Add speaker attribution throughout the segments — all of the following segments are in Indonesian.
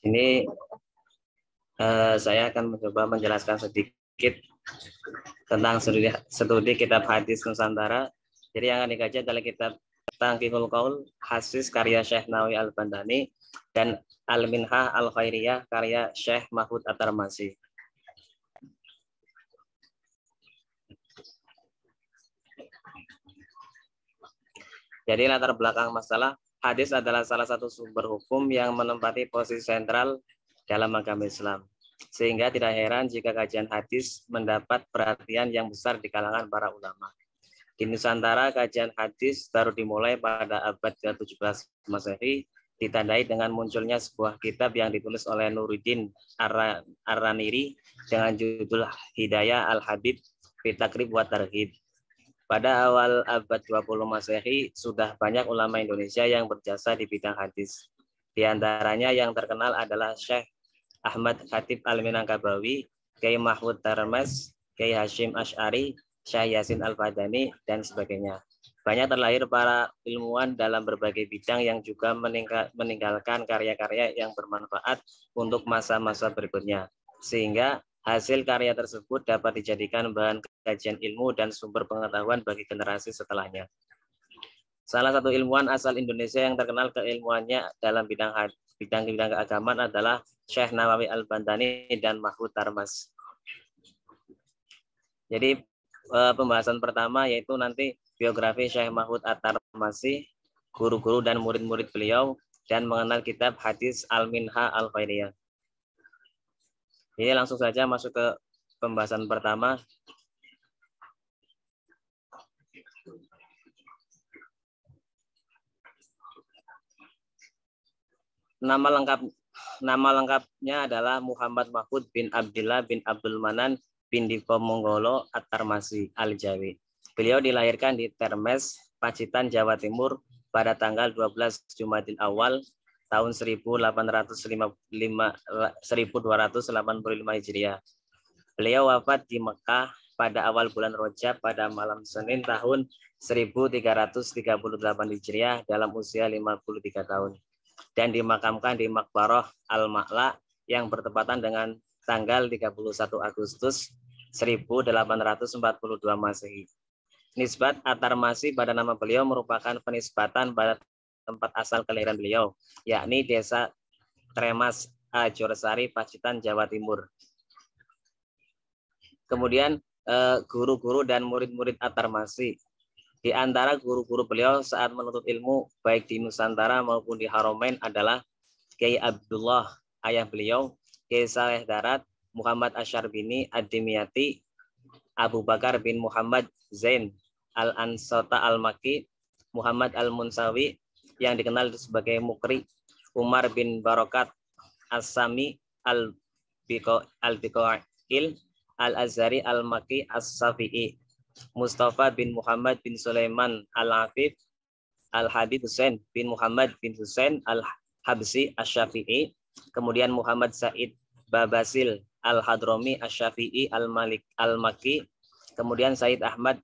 Speaker 1: Ini saya akan mencoba menjelaskan sedikit tentang studi kitab hadis Nusantara. Jadi yang akan dikaji adalah kitab Tangkihul Qaul Hasis karya Syekh Nawawi Al-Bandani dan Al-Minhah Al-Khairiyah karya Syekh Mahfud At-Tarmasi. Jadi latar belakang masalah, hadis adalah salah satu sumber hukum yang menempati posisi sentral dalam agama Islam. Sehingga tidak heran jika kajian hadis mendapat perhatian yang besar di kalangan para ulama. Di Nusantara, kajian hadis baru dimulai pada abad ke-17 Masehi, ditandai dengan munculnya sebuah kitab yang ditulis oleh Nuruddin Ar-Raniri dengan judul Hidayah Al-Habib fi Taqrib wa Targhib. Pada awal abad 20 Masehi, sudah banyak ulama Indonesia yang berjasa di bidang hadis. Di antaranya yang terkenal adalah Syekh Ahmad Khatib Al-Minangkabawi, Kiai Mahfud Tarmas, Kiai Hashim Asy'ari, Syekh Yasin Al-Fadani, dan sebagainya. Banyak terlahir para ilmuwan dalam berbagai bidang yang juga meninggalkan karya-karya yang bermanfaat untuk masa-masa berikutnya. Sehingga hasil karya tersebut dapat dijadikan bahan kajian ilmu dan sumber pengetahuan bagi generasi setelahnya. Salah satu ilmuwan asal Indonesia yang terkenal keilmuannya dalam bidang keagamaan adalah Syekh Nawawi Al-Bandani dan Mahfud Tarmas. Jadi pembahasan pertama yaitu nanti biografi Syekh Mahfud At-Tarmasi, guru-guru dan murid-murid beliau, dan mengenal kitab hadis Al-Minhah Al-Khairiyah. Ini langsung saja masuk ke pembahasan pertama. Nama lengkapnya adalah Muhammad Mahfud bin Abdillah bin Abdul Manan bin Diponegoro At-Tarmasi Al-Jawi. Beliau dilahirkan di Termes, Pacitan, Jawa Timur pada tanggal 12 Jumadil Awal tahun 1285 Hijriah. Beliau wafat di Mekah pada awal bulan Rajab pada malam Senin tahun 1338 Hijriah dalam usia 53 tahun. Dan dimakamkan di Maqbarah Al-Ma'la yang bertepatan dengan tanggal 31 Agustus 1842 Masehi. Nisbat At-Tarmasi pada nama beliau merupakan penisbatan pada tempat asal kelahiran beliau, yakni Desa Tremas, Jorsari, Pacitan, Jawa Timur. Kemudian guru-guru dan murid-murid At-Tarmasi. Di antara guru-guru beliau saat menuntut ilmu baik di Nusantara maupun di Haromain adalah Kiai Abdullah, ayah beliau, Kiai Saleh Darat, Muhammad Asy'arbini Ad-Dimyati, Abu Bakar bin Muhammad Zain Al-Ansota Al-Maki, Muhammad Al-Munsawi yang dikenal sebagai Mukri, Umar bin Barokat As-Sami Al-Biqail Al-Azhari Al-Maki As-Safi'i, Mustafa bin Muhammad bin Sulaiman Al-Afif, Al-Habib Husain bin Muhammad bin Husain Al-Habsi Asy-Syafi'i, kemudian Muhammad Said Babasil Al-Hadromi Asy-Syafi'i Al-Malik Al-Maki, kemudian Said Ahmad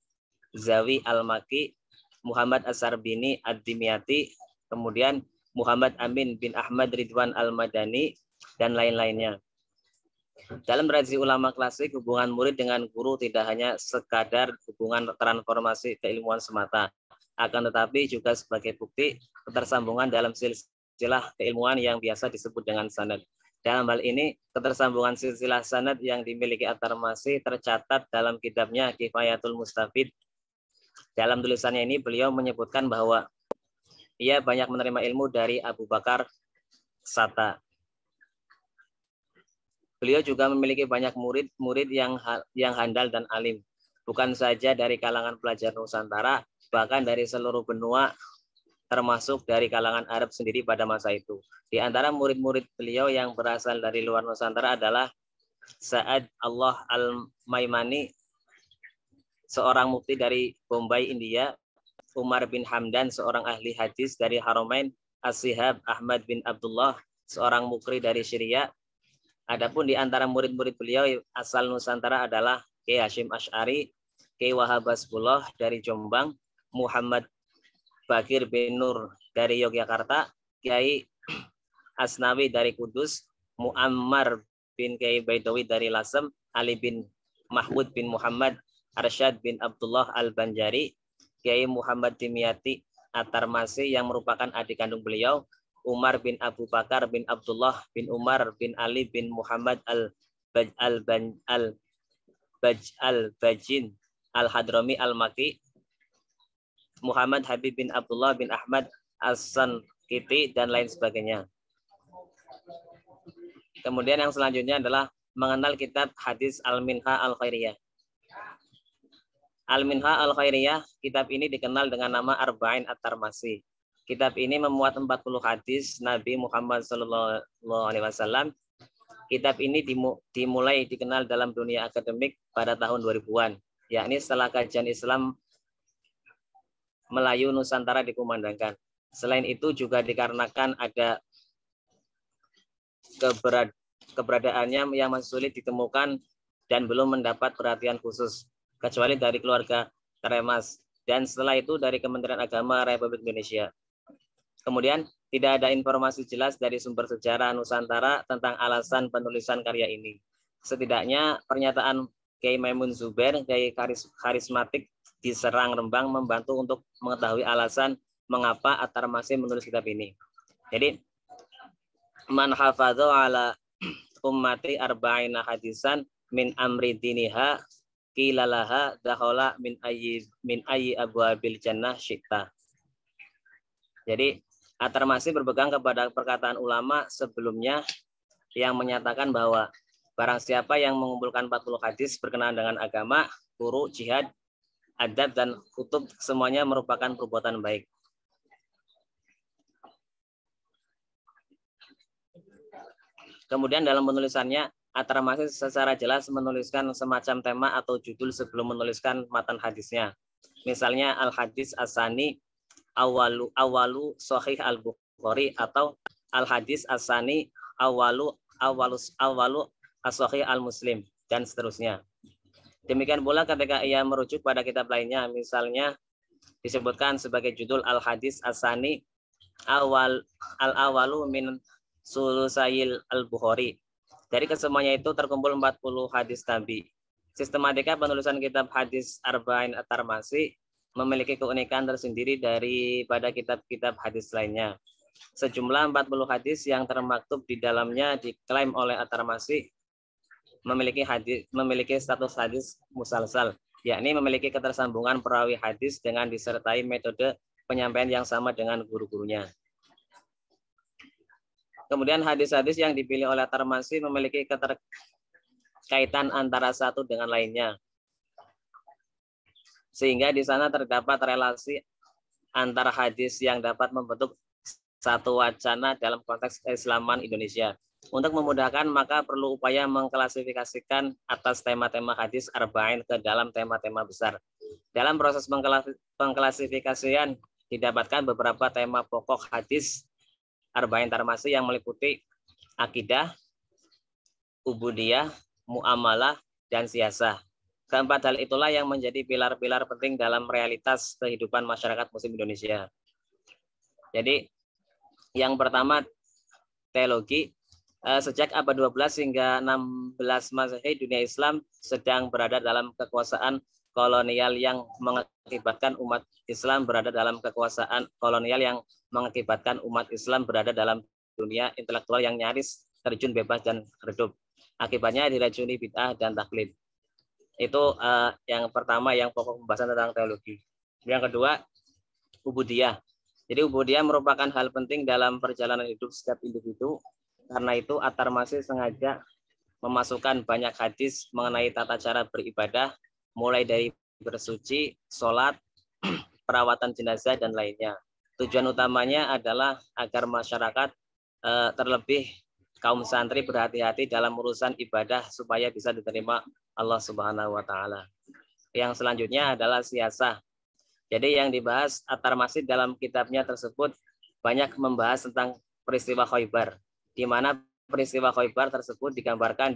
Speaker 1: Zawi Al-Maki, Muhammad As-Sarbini Ad-Dimyati, kemudian Muhammad Amin bin Ahmad Ridwan Al-Madani, dan lain-lainnya. Dalam tradisi ulama klasik, hubungan murid dengan guru tidak hanya sekadar hubungan transformasi keilmuan semata, akan tetapi juga sebagai bukti ketersambungan dalam silsilah keilmuan yang biasa disebut dengan sanad. Dalam hal ini, ketersambungan silsilah sanad yang dimiliki At-Tarmasi tercatat dalam kitabnya Kifayatul Mustafid. Dalam tulisannya ini, beliau menyebutkan bahwa ia banyak menerima ilmu dari Abu Bakar Sata. Beliau juga memiliki banyak murid yang handal dan alim, bukan saja dari kalangan pelajar Nusantara, bahkan dari seluruh benua, termasuk dari kalangan Arab sendiri pada masa itu. Di antara murid-murid beliau yang berasal dari luar Nusantara adalah Sa'ad Allah Al-Maimani, seorang mufti dari Bombay, India, Umar bin Hamdan, seorang ahli hadis dari Haromain, As-Sihab Ahmad bin Abdullah, seorang mukri dari Syria. Adapun di antara murid-murid beliau asal Nusantara adalah Kiai Hashim Asy'ari, Kiai Wahab Hasbullah dari Jombang, Muhammad Bakir bin Nur dari Yogyakarta, Kiai Asnawi dari Kudus, Muammar bin Kiai Baidawi dari Lasem, Ali bin Mahmud bin Muhammad, Arsyad bin Abdullah Al-Banjari, Kiai Muhammad Dimyati At-Tarmasi yang merupakan adik kandung beliau, Umar bin Abu Bakar bin Abdullah bin Umar bin Ali bin Muhammad Al-Bajin Al-Hadrami Al-Maki, Muhammad Habib bin Abdullah bin Ahmad As-Sankiti, dan lain sebagainya. Kemudian yang selanjutnya adalah mengenal kitab hadis Al-Minha Al-Khairiyah. Al-Minha Al-Khairiyah, kitab ini dikenal dengan nama Arba'in At-Tarmasi. Kitab ini memuat 40 hadis Nabi Muhammad SAW. Kitab ini dimulai dikenal dalam dunia akademik pada tahun 2000-an, yakni setelah kajian Islam Melayu Nusantara dikumandangkan. Selain itu juga dikarenakan ada keberadaannya yang masih sulit ditemukan dan belum mendapat perhatian khusus, kecuali dari keluarga Teremas, dan setelah itu dari Kementerian Agama Republik Indonesia. Kemudian tidak ada informasi jelas dari sumber sejarah Nusantara tentang alasan penulisan karya ini. Setidaknya pernyataan Kiai Maimun Zubair, Kiai karismatik di Serang, Rembang, membantu untuk mengetahui alasan mengapa At-Tarmasi menulis kitab ini. Jadi, man hafadhu ala ummati arba'ina hadisan min amri diniha kilalaha dahola min ayyi abwabil jannah syi'ta. Jadi, At-Tarmasi berpegang kepada perkataan ulama sebelumnya yang menyatakan bahwa barang siapa yang mengumpulkan 40 hadis berkenaan dengan agama, furu, jihad, adab, dan kutub, semuanya merupakan perbuatan baik. Kemudian dalam penulisannya, At-Tarmasi secara jelas menuliskan semacam tema atau judul sebelum menuliskan matan hadisnya. Misalnya Al-Hadis As-Sani awalu Sahih Al-Bukhari, atau Al-Hadis As-Sani awalu As-Sahih Al-Muslim, dan seterusnya. Demikian pula ketika ia merujuk pada kitab lainnya, misalnya disebutkan sebagai judul Al-Hadis As-Sani Al-Awalu min Sulusayil Al-Bukhari. Dari kesemuanya itu terkumpul 40 hadis Nabi. Sistematika penulisan kitab hadis Arba'in At-Tarmasi memiliki keunikan tersendiri daripada kitab-kitab hadis lainnya. Sejumlah 40 hadis yang termaktub di dalamnya diklaim oleh At-Tarmasi memiliki status hadis musalsal, yakni memiliki ketersambungan perawi hadis dengan disertai metode penyampaian yang sama dengan guru-gurunya. Kemudian hadis-hadis yang dipilih oleh At-Tarmasi memiliki keterkaitan antara satu dengan lainnya, sehingga di sana terdapat relasi antara hadis yang dapat membentuk satu wacana dalam konteks keislaman Indonesia. Untuk memudahkan, maka perlu upaya mengklasifikasikan atas tema-tema hadis Arba'in ke dalam tema-tema besar. Dalam proses pengklasifikasian didapatkan beberapa tema pokok hadis Arba'in Tarmasi yang meliputi akidah, ubudiyah, muamalah, dan siyasah. Keempat hal itulah yang menjadi pilar-pilar penting dalam realitas kehidupan masyarakat Muslim Indonesia. Jadi, yang pertama, teologi. Sejak abad 12 hingga 16 Masehi, dunia Islam sedang berada dalam kekuasaan kolonial yang mengakibatkan umat Islam berada dalam kekuasaan kolonial yang mengakibatkan umat Islam berada dalam dunia intelektual yang nyaris terjun bebas dan redup. Akibatnya diracuni bid'ah dan taklid. Itu yang pertama, yang pokok pembahasan tentang teologi. Yang kedua, ubudiyah. Jadi ubudiyah merupakan hal penting dalam perjalanan hidup setiap individu. Karena itu At-Tarmasi sengaja memasukkan banyak hadis mengenai tata cara beribadah, mulai dari bersuci, sholat, perawatan jenazah, dan lainnya. Tujuan utamanya adalah agar masyarakat, terlebih kaum santri, berhati-hati dalam urusan ibadah supaya bisa diterima Allah Subhanahu wa Ta'ala. Yang selanjutnya adalah siyasah. Jadi yang dibahas At-Tarmasi dalam kitabnya tersebut banyak membahas tentang peristiwa Khaybar, di mana peristiwa Khaybar tersebut digambarkan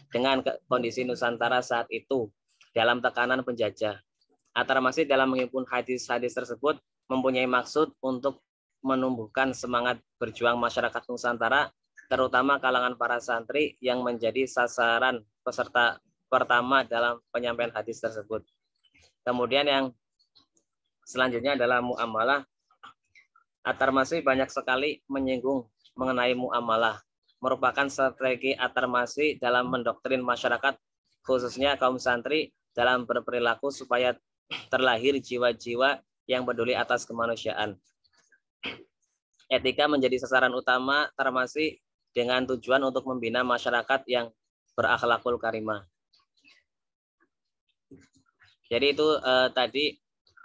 Speaker 1: dengan kondisi Nusantara saat itu dalam tekanan penjajah. At-Tarmasi dalam menghimpun hadis-hadis tersebut mempunyai maksud untuk menumbuhkan semangat berjuang masyarakat Nusantara, terutama kalangan para santri yang menjadi sasaran peserta pertama dalam penyampaian hadis tersebut. Kemudian yang selanjutnya adalah muamalah. At-Tirmidzi banyak sekali menyinggung mengenai muamalah, merupakan strategi At-Tirmidzi dalam mendoktrin masyarakat, khususnya kaum santri, dalam berperilaku supaya terlahir jiwa-jiwa yang peduli atas kemanusiaan. Etika menjadi sasaran utama At-Tirmidzi dengan tujuan untuk membina masyarakat yang berakhlakul karimah. Jadi itu tadi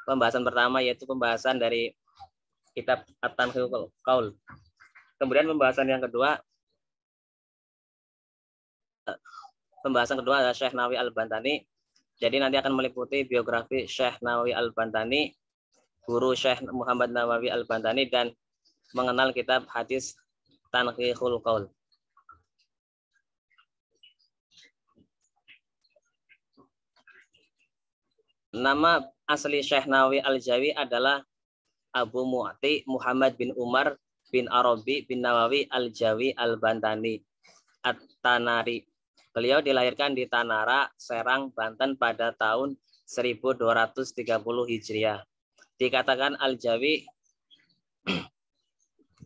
Speaker 1: pembahasan pertama, yaitu pembahasan dari kitab At-Tanqihul Qaul. Kemudian pembahasan kedua adalah Syekh Nawawi Al-Bantani. Jadi nanti akan meliputi biografi Syekh Nawawi Al-Bantani, guru Syekh Muhammad Nawawi Al-Bantani, dan mengenal kitab hadis Tanqihul Qaul. Nama asli Syekh Nawawi Al-Jawi adalah Abu Mu'ti Muhammad bin Umar bin Arabi bin Nawawi Al-Jawi Al-Bantani At-Tanari. Beliau dilahirkan di Tanara, Serang, Banten pada tahun 1230 Hijriah. Dikatakan Al-Jawi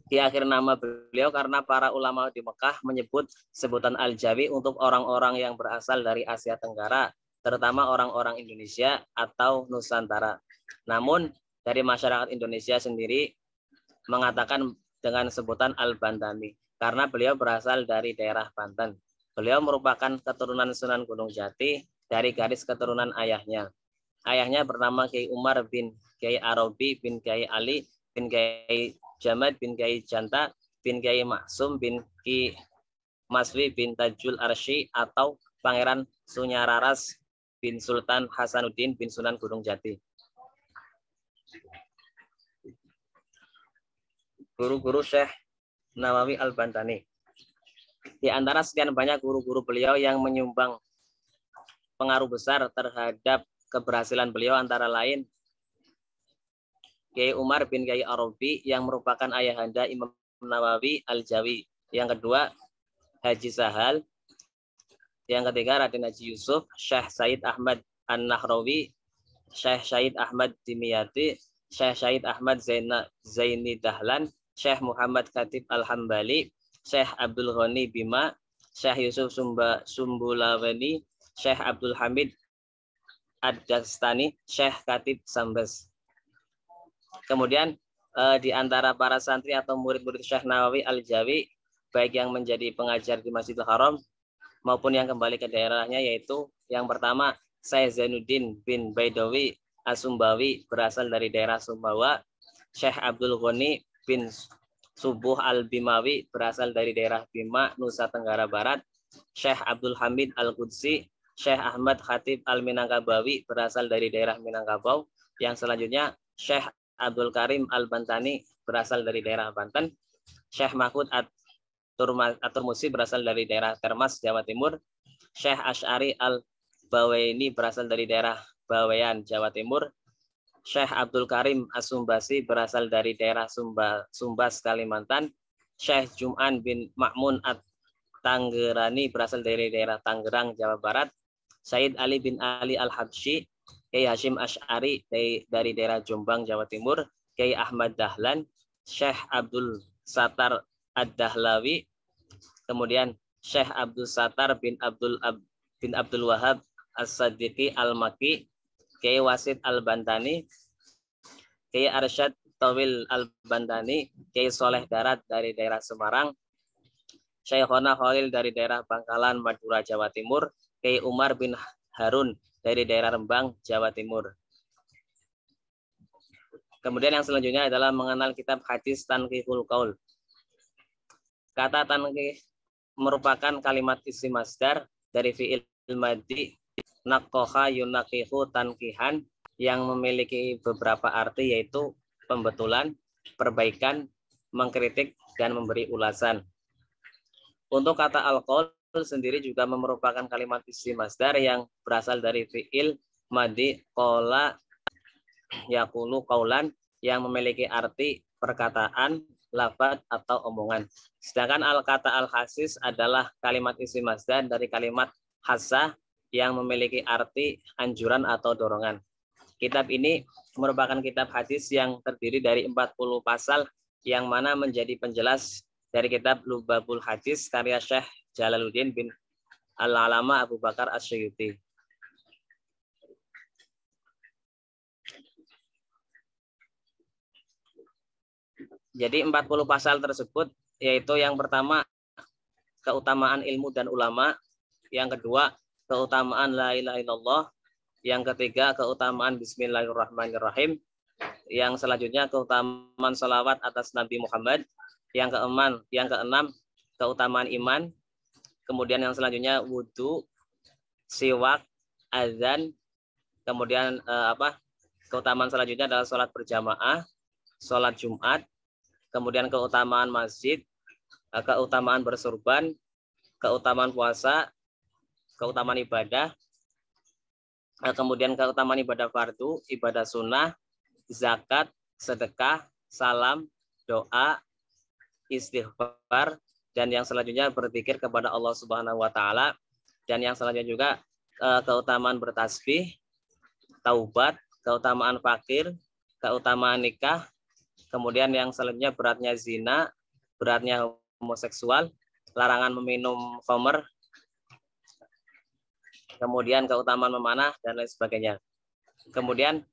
Speaker 1: di akhir nama beliau karena para ulama di Mekah menyebut sebutan Al-Jawi untuk orang-orang yang berasal dari Asia Tenggara, terutama orang-orang Indonesia atau Nusantara. Namun dari masyarakat Indonesia sendiri mengatakan dengan sebutan Al-Bantani karena beliau berasal dari daerah Banten. Beliau merupakan keturunan Sunan Gunung Jati dari garis keturunan ayahnya. Ayahnya bernama Kiai Umar bin Kiai Arabi bin Kiai Ali bin Kiai Jamad bin Kiai Janta bin Kiai Maksum bin Ki Maswi bin Tajul Arsy atau Pangeran Sunyararas bin Sultan Hasanuddin bin Sunan Gunung Jati. Guru-guru Syekh Nawawi Al-Bantani. Di antara sekian banyak guru-guru beliau yang menyumbang pengaruh besar terhadap keberhasilan beliau antara lain Kiai Umar bin Kiai Arabi yang merupakan ayahanda Imam Nawawi Al-Jawi. Yang kedua, Haji Sahal. Yang ketiga, Raden Haji Yusuf, Syekh Said Ahmad An-Nahrawi, Syekh Said Ahmad Dimyati, Syekh Said Ahmad Zaini Dahlan, Syekh Muhammad Khatib Al-Hambali, Syekh Abdul Ghani Bima, Syekh Yusuf Sumbulawani, Syekh Abdul Hamid Ad-Dastani, Syekh Khatib Sambas. Kemudian di antara para santri atau murid-murid Syekh Nawawi Al-Jawi, baik yang menjadi pengajar di Masjidil Haram maupun yang kembali ke daerahnya, yaitu yang pertama Syekh Zainuddin bin Baidawi As-Sumbawi berasal dari daerah Sumbawa, Syekh Abdul Ghani bin Subuh Al-Bimawi berasal dari daerah Bima, Nusa Tenggara Barat, Syekh Abdul Hamid Al-Qudsi, Syekh Ahmad Khatib Al-Minangkabawi berasal dari daerah Minangkabau. Yang selanjutnya Syekh Abdul Karim Al-Bantani berasal dari daerah Banten, Syekh Mahfud At-Turmusi berasal dari daerah Termas, Jawa Timur, Syekh Asy'ari Al-Bawaini berasal dari daerah Bawean, Jawa Timur, Syekh Abdul Karim As-Sumbasi berasal dari daerah Sumbas, Kalimantan, Syekh Jum'an bin Ma'mun At-Tanggerani berasal dari daerah Tangerang, Jawa Barat, Said Ali bin Ali Al-Habsyi, Kiai Hashim Asy'ari dari daerah Jombang, Jawa Timur, Kiai Ahmad Dahlan, Syekh Abdul Sattar Ad-Dahlawi, kemudian Syekh Abdul Sattar bin Abdul Wahab As-Sadiqi Al-Maki, Kiai Wasid Al-Bantani, Kiai Arsyad Tawil Al-Bantani, Kiai Soleh Darat dari daerah Semarang, Syekhona Khalil dari daerah Bangkalan, Madura, Jawa Timur, Kiai Umar bin Harun dari daerah Rembang, Jawa Timur. Kemudian yang selanjutnya adalah mengenal kitab hadis Tanqihul Qaul. Kata tanqih merupakan kalimat isim masdar dari fi'il madhi naqaha yunaqihu tanqihan yang memiliki beberapa arti, yaitu pembetulan, perbaikan, mengkritik, dan memberi ulasan. Untuk kata al-qaul sendiri juga merupakan kalimat isim masdar yang berasal dari fi'il madhi qala yaqulu qaulan yang memiliki arti perkataan, lafaz atau omongan. Sedangkan al-kata al-khasis adalah kalimat isim masdar dari kalimat hasa yang memiliki arti anjuran atau dorongan. Kitab ini merupakan kitab hadis yang terdiri dari 40 pasal yang mana menjadi penjelas dari kitab Lubabul Hadis karya Syekh Jalaluddin bin Al-Alama Abu Bakar As-Suyuti. Jadi 40 pasal tersebut yaitu yang pertama keutamaan ilmu dan ulama, yang kedua keutamaan la ilaha illallah, yang ketiga keutamaan bismillahirrahmanirrahim, yang selanjutnya keutamaan salawat atas Nabi Muhammad, yang keenam keutamaan iman, kemudian yang selanjutnya wudhu, siwak, azan, kemudian keutamaan selanjutnya adalah sholat berjamaah, sholat Jumat, kemudian keutamaan masjid, keutamaan bersurban, keutamaan puasa, keutamaan ibadah, kemudian keutamaan ibadah fardu, ibadah sunnah, zakat, sedekah, salam, doa, istighfar, dan yang selanjutnya berzikir kepada Allah Subhanahu wa taala, dan yang selanjutnya juga keutamaan bertasbih, taubat, keutamaan fakir, keutamaan nikah, kemudian yang selanjutnya beratnya zina, beratnya homoseksual, larangan meminum khamr, kemudian keutamaan memanah dan lain sebagainya. Kemudian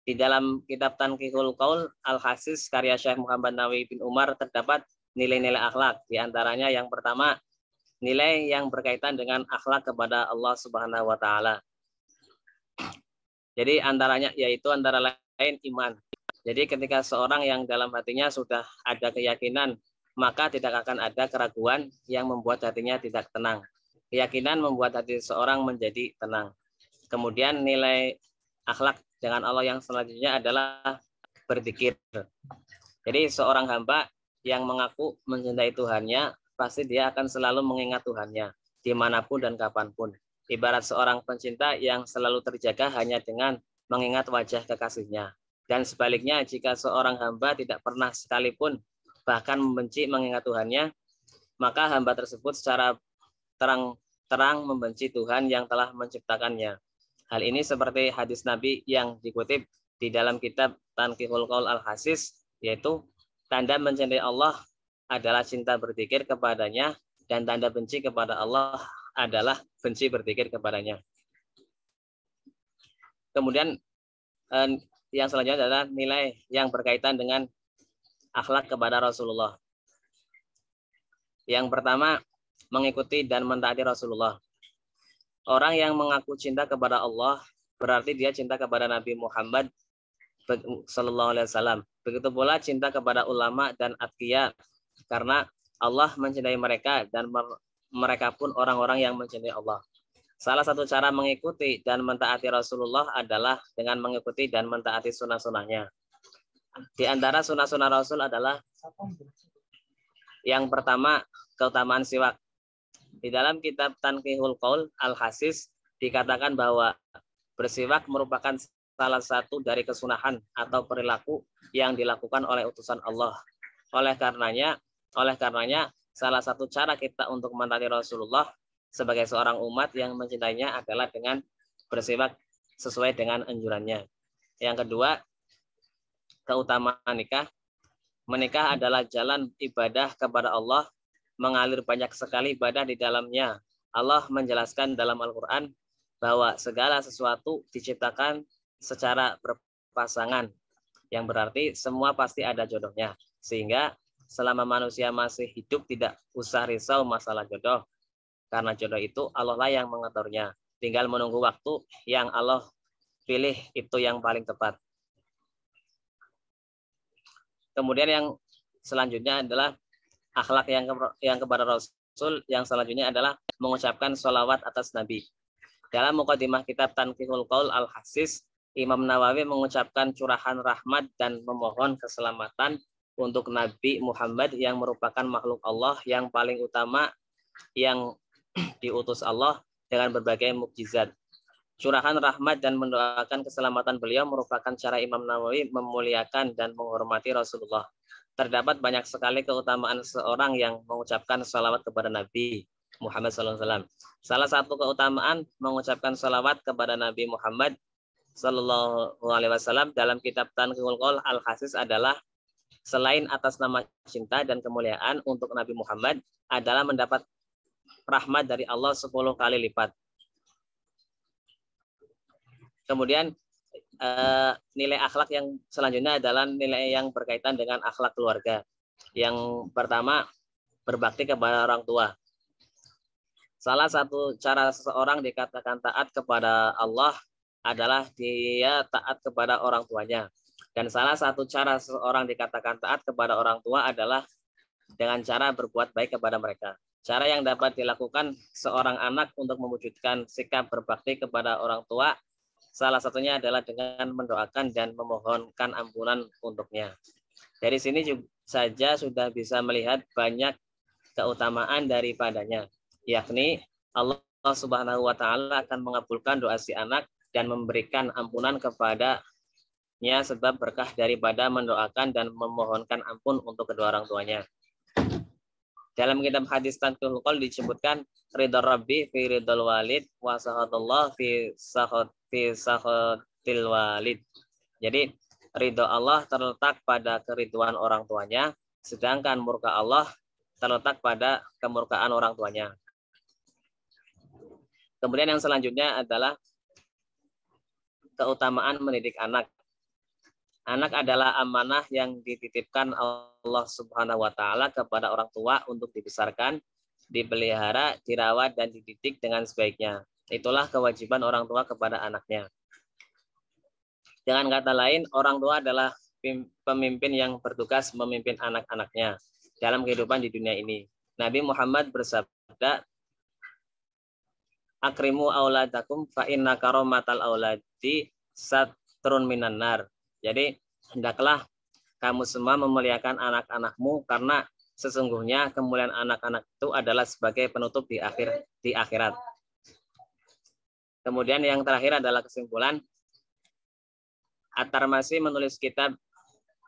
Speaker 1: di dalam kitab Tanqihul Qaul Al-Khasis karya Syekh Muhammad Nawawi bin Umar terdapat nilai-nilai akhlak. Di antaranya yang pertama, nilai yang berkaitan dengan akhlak kepada Allah Subhanahu wa taala. Jadi antaranya yaitu antara lain iman. Jadi ketika seorang yang dalam hatinya sudah ada keyakinan, maka tidak akan ada keraguan yang membuat hatinya tidak tenang. Keyakinan membuat hati seorang menjadi tenang. Kemudian nilai akhlak dengan Allah yang selanjutnya adalah berzikir. Jadi seorang hamba yang mengaku mencintai Tuhannya, pasti dia akan selalu mengingat Tuhannya, dimanapun dan kapanpun. Ibarat seorang pencinta yang selalu terjaga hanya dengan mengingat wajah kekasihnya. Dan sebaliknya, jika seorang hamba tidak pernah sekalipun bahkan membenci mengingat Tuhannya, maka hamba tersebut secara terang membenci Tuhan yang telah menciptakannya. Hal ini seperti hadis Nabi yang dikutip di dalam kitab Tanqihul Qaul Al-Khasis, yaitu tanda mencintai Allah adalah cinta berzikir kepadanya, dan tanda benci kepada Allah adalah benci berzikir kepadanya. Kemudian yang selanjutnya adalah nilai yang berkaitan dengan akhlak kepada Rasulullah. Yang pertama, mengikuti dan mentaati Rasulullah. Orang yang mengaku cinta kepada Allah berarti dia cinta kepada Nabi Muhammad Sallallahu Alaihi Wasallam. Begitu pula cinta kepada ulama dan atqiya, karena Allah mencintai mereka dan mereka pun orang-orang yang mencintai Allah. Salah satu cara mengikuti dan mentaati Rasulullah adalah dengan mengikuti dan mentaati sunnah-sunnahnya. Di antara sunnah-sunnah Rasul adalah yang pertama, keutamaan siwak. Di dalam kitab Tanqihul Qaul Al-Khasis dikatakan bahwa bersiwak merupakan salah satu dari kesunahan atau perilaku yang dilakukan oleh utusan Allah. Oleh karenanya salah satu cara kita untuk mentaati Rasulullah sebagai seorang umat yang mencintainya adalah dengan bersiwak sesuai dengan anjurannya. Yang kedua, keutamaan nikah. Menikah adalah jalan ibadah kepada Allah, mengalir banyak sekali ibadah di dalamnya. Allah menjelaskan dalam Al-Quran bahwa segala sesuatu diciptakan secara berpasangan, yang berarti semua pasti ada jodohnya. Sehingga selama manusia masih hidup tidak usah risau masalah jodoh, karena jodoh itu Allah lah yang mengaturnya. Tinggal menunggu waktu yang Allah pilih itu yang paling tepat. Kemudian yang selanjutnya adalah akhlak yang kepada Rasul. Yang selanjutnya adalah mengucapkan sholawat atas Nabi. Dalam mukadimah kitab Tanqihul Qaul Al-Khasis, Imam Nawawi mengucapkan curahan rahmat dan memohon keselamatan untuk Nabi Muhammad yang merupakan makhluk Allah yang paling utama yang diutus Allah dengan berbagai mukjizat. Curahkan rahmat dan mendoakan keselamatan beliau merupakan cara Imam Nawawi memuliakan dan menghormati Rasulullah. Terdapat banyak sekali keutamaan seorang yang mengucapkan salawat kepada Nabi Muhammad SAW. Salah satu keutamaan mengucapkan salawat kepada Nabi Muhammad SAW dalam kitab Tanqihul Qaul Al-Hasis adalah selain atas nama cinta dan kemuliaan untuk Nabi Muhammad adalah mendapat rahmat dari Allah 10 kali lipat. Kemudian nilai akhlak yang selanjutnya adalah nilai yang berkaitan dengan akhlak keluarga. Yang pertama, berbakti kepada orang tua. Salah satu cara seseorang dikatakan taat kepada Allah adalah dia taat kepada orang tuanya. Dan salah satu cara seseorang dikatakan taat kepada orang tua adalah dengan cara berbuat baik kepada mereka. Cara yang dapat dilakukan seorang anak untuk mewujudkan sikap berbakti kepada orang tua salah satunya adalah dengan mendoakan dan memohonkan ampunan untuknya. Dari sini juga saja sudah bisa melihat banyak keutamaan daripadanya, yakni Allah Subhanahu wa taala akan mengabulkan doa si anak dan memberikan ampunan kepadanya sebab berkah daripada mendoakan dan memohonkan ampun untuk kedua orang tuanya. Dalam kitab hadis Tanqihul Qaul disebutkan ridha Rabbi fi ridhal walid wa sakhatullah fi sakhatil walid. Jadi ridha Allah terletak pada keriduan orang tuanya, sedangkan murka Allah terletak pada kemurkaan orang tuanya. Kemudian yang selanjutnya adalah keutamaan mendidik anak. Anak adalah amanah yang dititipkan Allah Subhanahu wa taala kepada orang tua untuk dibesarkan, dipelihara, dirawat dan dididik dengan sebaiknya. Itulah kewajiban orang tua kepada anaknya. Dengan kata lain, orang tua adalah pemimpin yang bertugas memimpin anak-anaknya dalam kehidupan di dunia ini. Nabi Muhammad bersabda, "Akrimu auladakum fa inna karomatal auladi satrun minan nar." Jadi, hendaklah kamu semua memuliakan anak-anakmu karena sesungguhnya kemuliaan anak-anak itu adalah sebagai penutup di akhirat. Kemudian yang terakhir adalah kesimpulan. At-Tirmidzi menulis kitab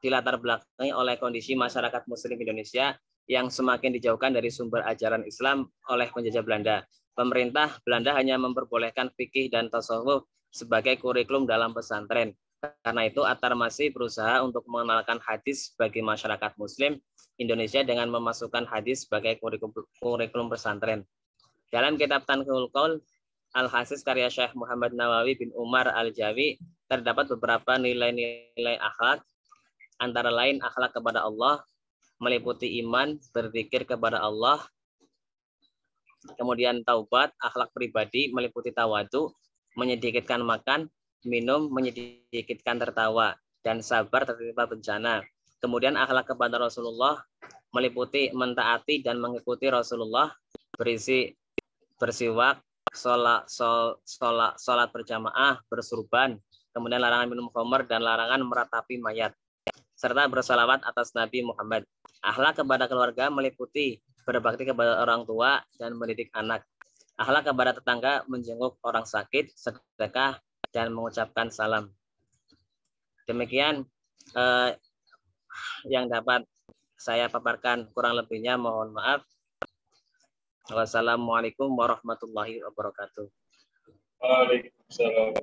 Speaker 1: dilatar belakangi oleh kondisi masyarakat Muslim Indonesia yang semakin dijauhkan dari sumber ajaran Islam oleh penjajah Belanda. Pemerintah Belanda hanya memperbolehkan fikih dan tasawuf sebagai kurikulum dalam pesantren. Karena itu At-Tirmidzi berusaha untuk mengenalkan hadis bagi masyarakat Muslim Indonesia dengan memasukkan hadis sebagai kurikulum pesantren. Dalam kitab Tanqihul Qaul Al-Hasis karya Syekh Muhammad Nawawi bin Umar Al-Jawi terdapat beberapa nilai-nilai akhlak, antara lain akhlak kepada Allah, meliputi iman, berzikir kepada Allah, kemudian taubat, akhlak pribadi, meliputi tawadu, menyedikitkan makan, minum, menyedikitkan tertawa, dan sabar tertimpa bencana. Kemudian akhlak kepada Rasulullah meliputi mentaati dan mengikuti Rasulullah, bersiwak, sholat berjamaah, bersurban, kemudian larangan minum khamr dan larangan meratapi mayat, serta bersalawat atas Nabi Muhammad. Akhlak kepada keluarga meliputi berbakti kepada orang tua dan mendidik anak. Akhlak kepada tetangga menjenguk orang sakit, sedekah, dan mengucapkan salam. Demikian yang dapat saya paparkan, kurang lebihnya mohon maaf. Wassalamualaikum warahmatullahi wabarakatuh.
Speaker 2: Waalaikumsalam.